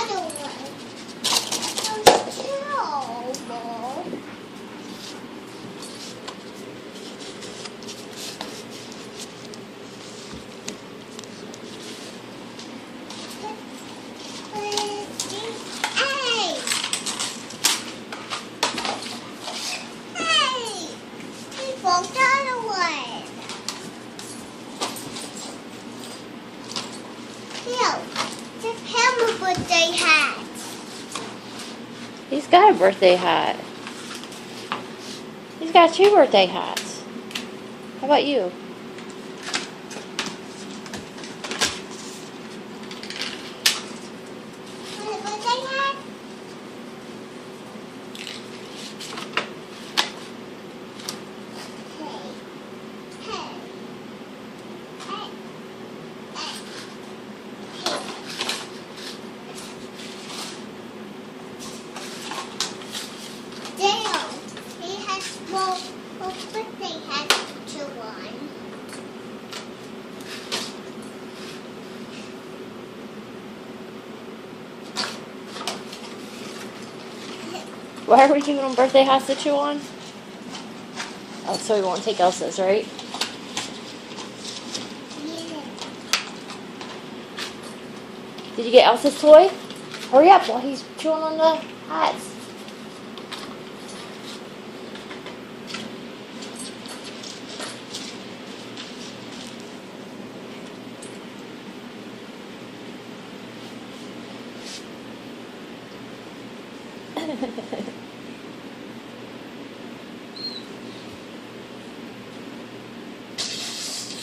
other one. It's terrible. Birthday hat. He's got a birthday hat. He's got 2 birthday hats. How about you? Want a birthday hat? Birthday hat to one. Why are we giving him birthday hats to chew on? Oh, so he won't take Elsa's, right? Yeah. Did you get Elsa's toy? Hurry up while he's chewing on the hats.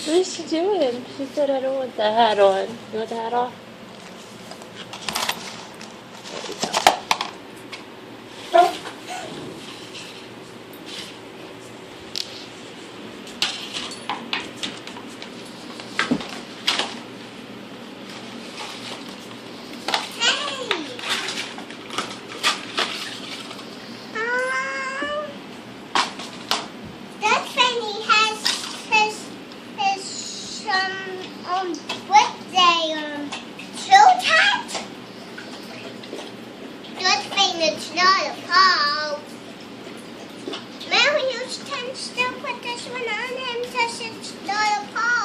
What is she doing? She said, I don't want the hat on. You want the hat off? There we go. Birthday shirt hat. Good thing it's not a pole. Mary, you can still put this one on him because it's not a pole.